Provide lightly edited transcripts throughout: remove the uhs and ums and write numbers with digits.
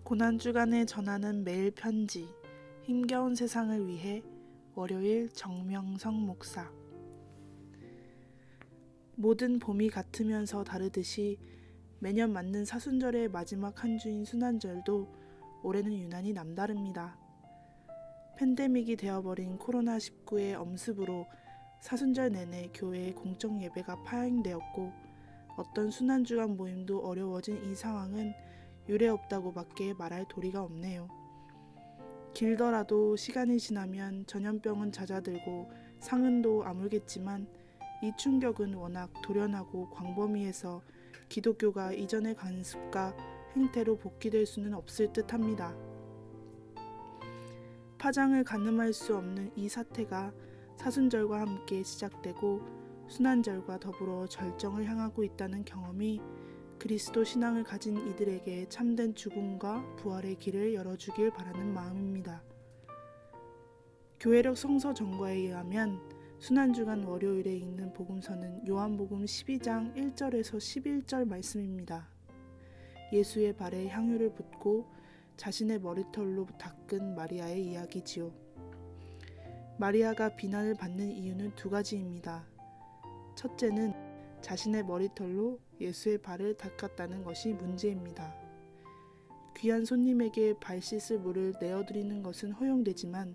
고난주간에 전하는 매일 편지, 힘겨운 세상을 위해 월요일 정명성 목사. 모든 봄이 같으면서 다르듯이 매년 맞는 사순절의 마지막 한 주인 순환절도 올해는 유난히 남다릅니다. 팬데믹이 되어버린 코로나19의 엄습으로 사순절 내내 교회의 공적 예배가 파행되었고 어떤 순환주간 모임도 어려워진 이 상황은 유례없다고밖에 말할 도리가 없네요. 길더라도 시간이 지나면 전염병은 잦아들고 상흔도 아물겠지만 이 충격은 워낙 돌연하고 광범위해서 기독교가 이전의 관습과 행태로 복귀될 수는 없을 듯합니다. 파장을 가늠할 수 없는 이 사태가 사순절과 함께 시작되고 순환절과 더불어 절정을 향하고 있다는 경험이 그리스도 신앙을 가진 이들에게 참된 죽음과 부활의 길을 열어주길 바라는 마음입니다. 교회력 성서 전과에 의하면 순환주간 월요일에 읽는 복음서는 요한복음 12장 1절에서 11절 말씀입니다. 예수의 발에 향유를 붓고 자신의 머리털로 닦은 마리아의 이야기지요. 마리아가 비난을 받는 이유는 두 가지입니다. 첫째는 자신의 머리털로 예수의 발을 닦았다는 것이 문제입니다. 귀한 손님에게 발 씻을 물을 내어드리는 것은 허용되지만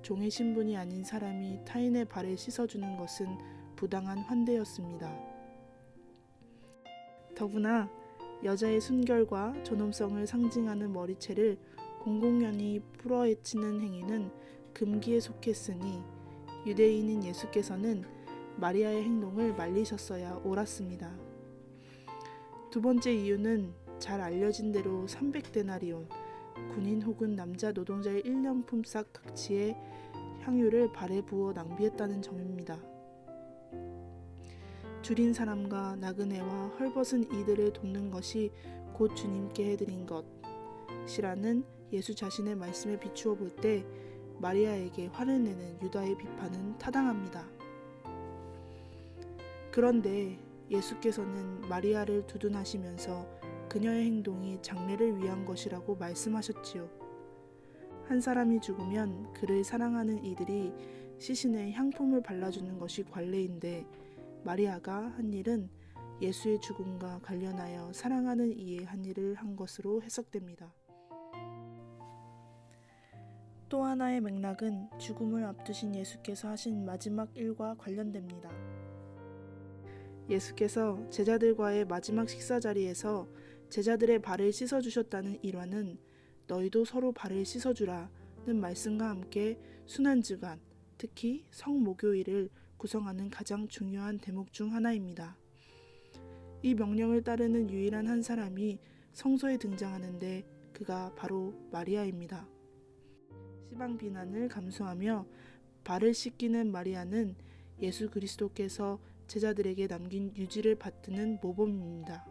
종의 신분이 아닌 사람이 타인의 발을 씻어주는 것은 부당한 환대였습니다. 더구나 여자의 순결과 존엄성을 상징하는 머리채를 공공연히 풀어헤치는 행위는 금기에 속했으니 유대인인 예수께서는 마리아의 행동을 말리셨어야 옳았습니다. 두 번째 이유는 잘 알려진 대로 300데나리온, 군인 혹은 남자 노동자의 1년 품삯 각치의 향유를 발에 부어 낭비했다는 점입니다. 줄인 사람과 나그네와 헐벗은 이들을 돕는 것이 곧 주님께 해드린 것이라는 예수 자신의 말씀에 비추어 볼 때 마리아에게 화를 내는 유다의 비판은 타당합니다. 그런데 예수께서는 마리아를 두둔하시면서 그녀의 행동이 장래를 위한 것이라고 말씀하셨지요. 한 사람이 죽으면 그를 사랑하는 이들이 시신에 향품을 발라주는 것이 관례인데 마리아가 한 일은 예수의 죽음과 관련하여 사랑하는 이의 한 일을 한 것으로 해석됩니다. 또 하나의 맥락은 죽음을 앞두신 예수께서 하신 마지막 일과 관련됩니다. 예수께서 제자들과의 마지막 식사 자리에서 제자들의 발을 씻어주셨다는 일화는 너희도 서로 발을 씻어주라는 말씀과 함께 순환주간, 특히 성목요일을 구성하는 가장 중요한 대목 중 하나입니다. 이 명령을 따르는 유일한 한 사람이 성서에 등장하는데 그가 바로 마리아입니다. 시방 비난을 감수하며 발을 씻기는 마리아는 예수 그리스도께서 제자들에게 남긴 유지를 받드는 모범입니다.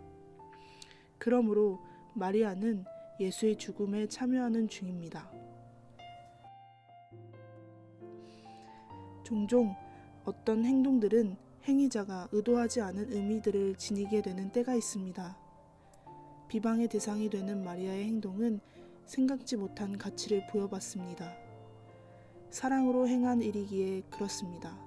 그러므로 마리아는 예수의 죽음에 참여하는 중입니다. 종종 어떤 행동들은 행위자가 의도하지 않은 의미들을 지니게 되는 때가 있습니다. 비방의 대상이 되는 마리아의 행동은 생각지 못한 가치를 부여받습니다. 사랑으로 행한 일이기에 그렇습니다.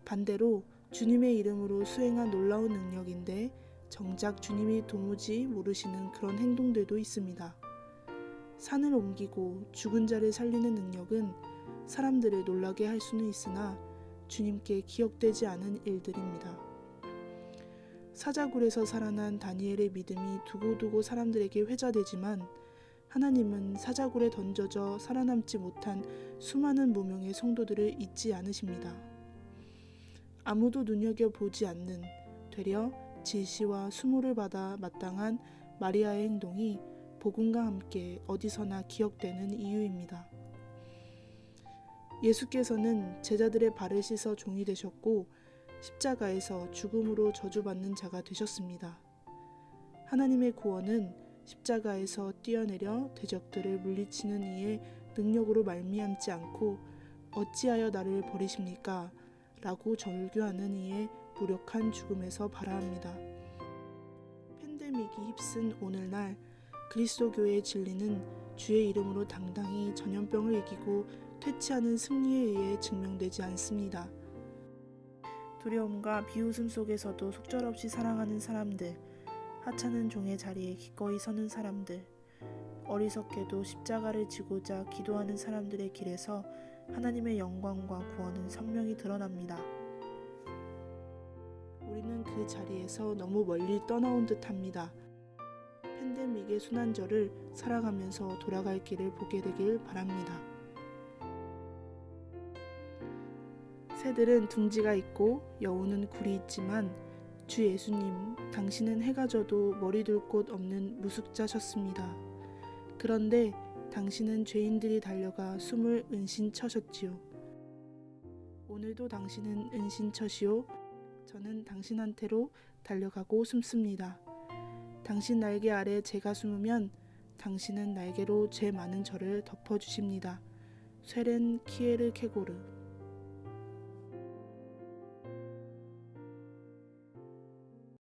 반대로 주님의 이름으로 수행한 놀라운 능력인데 정작 주님이 도무지 모르시는 그런 행동들도 있습니다. 산을 옮기고 죽은 자를 살리는 능력은 사람들을 놀라게 할 수는 있으나 주님께 기억되지 않은 일들입니다. 사자굴에서 살아난 다니엘의 믿음이 두고두고 사람들에게 회자되지만 하나님은 사자굴에 던져져 살아남지 못한 수많은 무명의 성도들을 잊지 않으십니다. 아무도 눈여겨보지 않는 되려 질시와 수모를 받아 마땅한 마리아의 행동이 복음과 함께 어디서나 기억되는 이유입니다. 예수께서는 제자들의 발을 씻어 종이 되셨고 십자가에서 죽음으로 저주받는 자가 되셨습니다. 하나님의 구원은 십자가에서 뛰어내려 대적들을 물리치는 이의 능력으로 말미암지 않고 어찌하여 나를 버리십니까? 라고 절규하는 이의 무력한 죽음에서 발화합니다. 팬데믹이 휩쓴 오늘날 그리스도 교회의 진리는 주의 이름으로 당당히 전염병을 이기고 퇴치하는 승리에 의해 증명되지 않습니다. 두려움과 비웃음 속에서도 속절없이 사랑하는 사람들, 하찮은 종의 자리에 기꺼이 서는 사람들, 어리석게도 십자가를 지고자 기도하는 사람들의 길에서 하나님의 영광과 구원은 선명히 드러납니다. 우리는 그 자리에서 너무 멀리 떠나온 듯합니다. 팬데믹의 순환절을 살아가면서 돌아갈 길을 보게 되길 바랍니다. 새들은 둥지가 있고 여우는 굴이 있지만 주 예수님, 당신은 해가 져도 머리 둘 곳 없는 무숙자셨습니다. 그런데 당신은 죄인들이 달려가 숨을 은신처셨지요. 오늘도 당신은 은신처시오. 저는 당신한테로 달려가고 숨습니다. 당신 날개 아래 제가 숨으면 당신은 날개로 죄 많은 저를 덮어주십니다. 쇠렌 키에르 케고르.